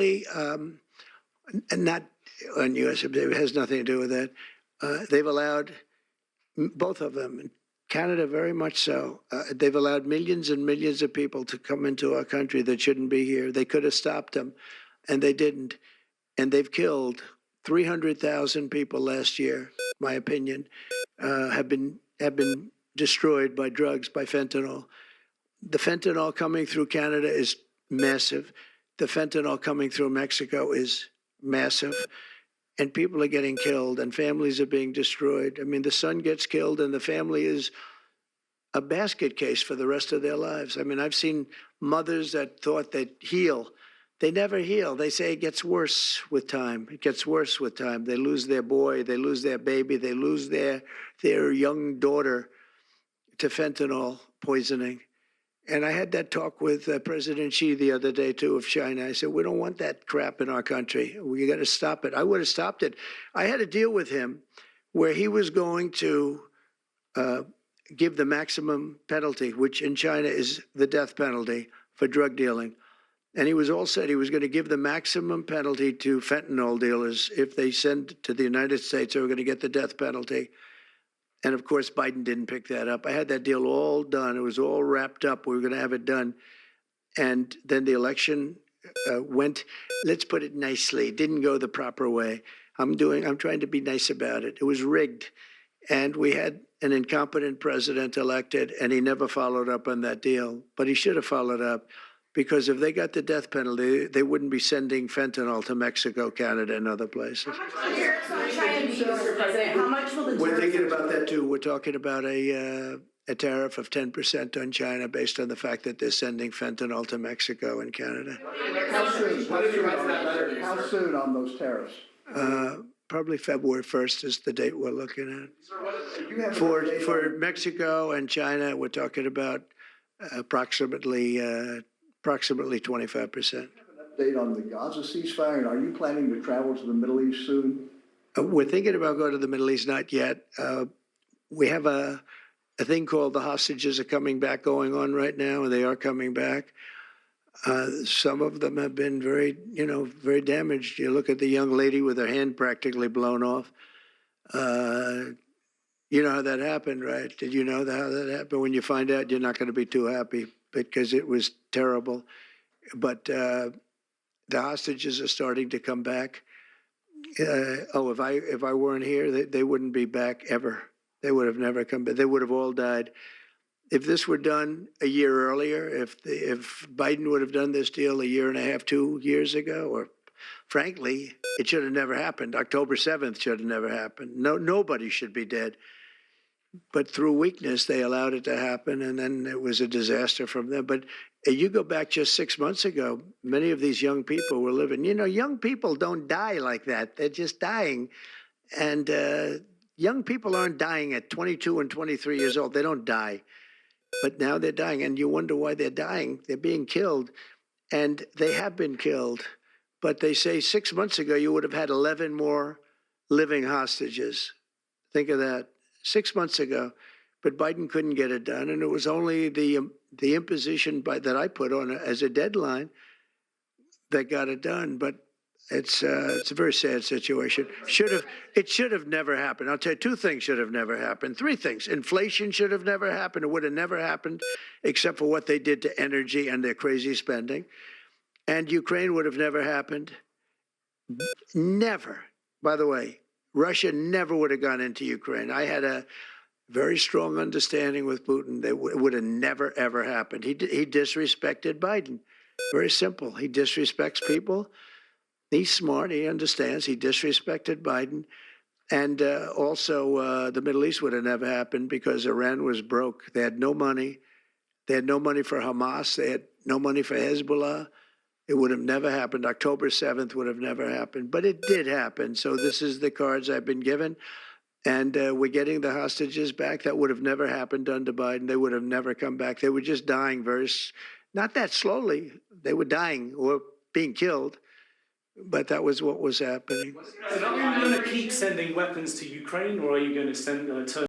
and not on U.S. It has nothing to do with that. They've allowed both of them, Canada very much so. They've allowed millions and millions of people to come into our country that shouldn't be here. They could have stopped them, and they didn't. And they've killed 300,000 people last year. My opinion, have been destroyed by drugs, by fentanyl. The fentanyl coming through Canada is massive. The fentanyl coming through Mexico is massive. And people are getting killed and families are being destroyed. I mean, the son gets killed and the family is a basket case for the rest of their lives. I mean, I've seen mothers that thought they'd heal. They never heal. They say it gets worse with time. It gets worse with time. They lose their boy, they lose their baby, they lose their young daughter to fentanyl poisoning. And I had that talk with President Xi the other day, too, of China. I said, we don't want that crap in our country. We got to stop it. I would have stopped it. I had a deal with him where he was going to give the maximum penalty, which in China is the death penalty for drug dealing. And he was all said he was going to give the maximum penalty to fentanyl dealers. If they send to the United States, they were going to get the death penalty. And of course, Biden didn't pick that up. I had that deal all done. It was all wrapped up. We were going to have it done. And then the election went, let's put it nicely, didn't go the proper way. I'm trying to be nice about it. It was rigged. And we had an incompetent president elected, and he never followed up on that deal. But he should have followed up, because if they got the death penalty, they wouldn't be sending fentanyl to Mexico, Canada, and other places. How much will the We're thinking about that too. We're talking about a tariff of 10% on China based on the fact that they're sending fentanyl to Mexico and Canada. How soon on those tariffs? Probably February 1st is the date we're looking at. For Mexico and China, we're talking about approximately 25%. Update on the Gaza ceasefire, and are you planning to travel to the Middle East soon? We're thinking about going to the Middle East, not yet. We have a thing called the hostages are coming back going on right now, and they are coming back. Some of them have been very damaged. You look at the young lady with her hand practically blown off. You know how that happened, right? Did you know how that happened? When you find out, you're not going to be too happy because it was terrible. But the hostages are starting to come back. If I weren't here, they wouldn't be back ever. They would have never come back. They would have all died. If this were done a year earlier, if Biden would have done this deal a year and a half, 2 years ago, or frankly, it should have never happened. October 7th should have never happened. Nobody should be dead. But through weakness, they allowed it to happen, and then it was a disaster from them. But you go back just 6 months ago, many of these young people were living. Young people don't die like that. They're just dying. And young people aren't dying at 22 and 23 years old. They don't die. But now they're dying, and you wonder why they're dying. They're being killed, and they have been killed. But they say 6 months ago, you would have had 11 more living hostages. Think of that. 6 months ago, but Biden couldn't get it done, and it was only the imposition that I put on as a deadline that got it done. But it's a very sad situation. It should have never happened. I'll tell you, 2 things should have never happened. 3 things: inflation should have never happened. It would have never happened, except for what they did to energy and their crazy spending. And Ukraine would have never happened. Never. By the way, Russia never would have gone into Ukraine. I had a very strong understanding with Putin that it would have never, ever happened. He disrespected Biden. Very simple. He disrespects people. He's smart. He understands. He disrespected Biden. And also, the Middle East would have never happened because Iran was broke. They had no money. They had no money for Hamas. They had no money for Hezbollah. It would have never happened. October 7th would have never happened, but it did happen. So this is the cards I've been given, and we're getting the hostages back. That would have never happened under Biden. They would have never come back. They were just dying not that slowly. They were dying or being killed, but that was what was happening. So are you going to keep sending weapons to Ukraine, or are you going to turn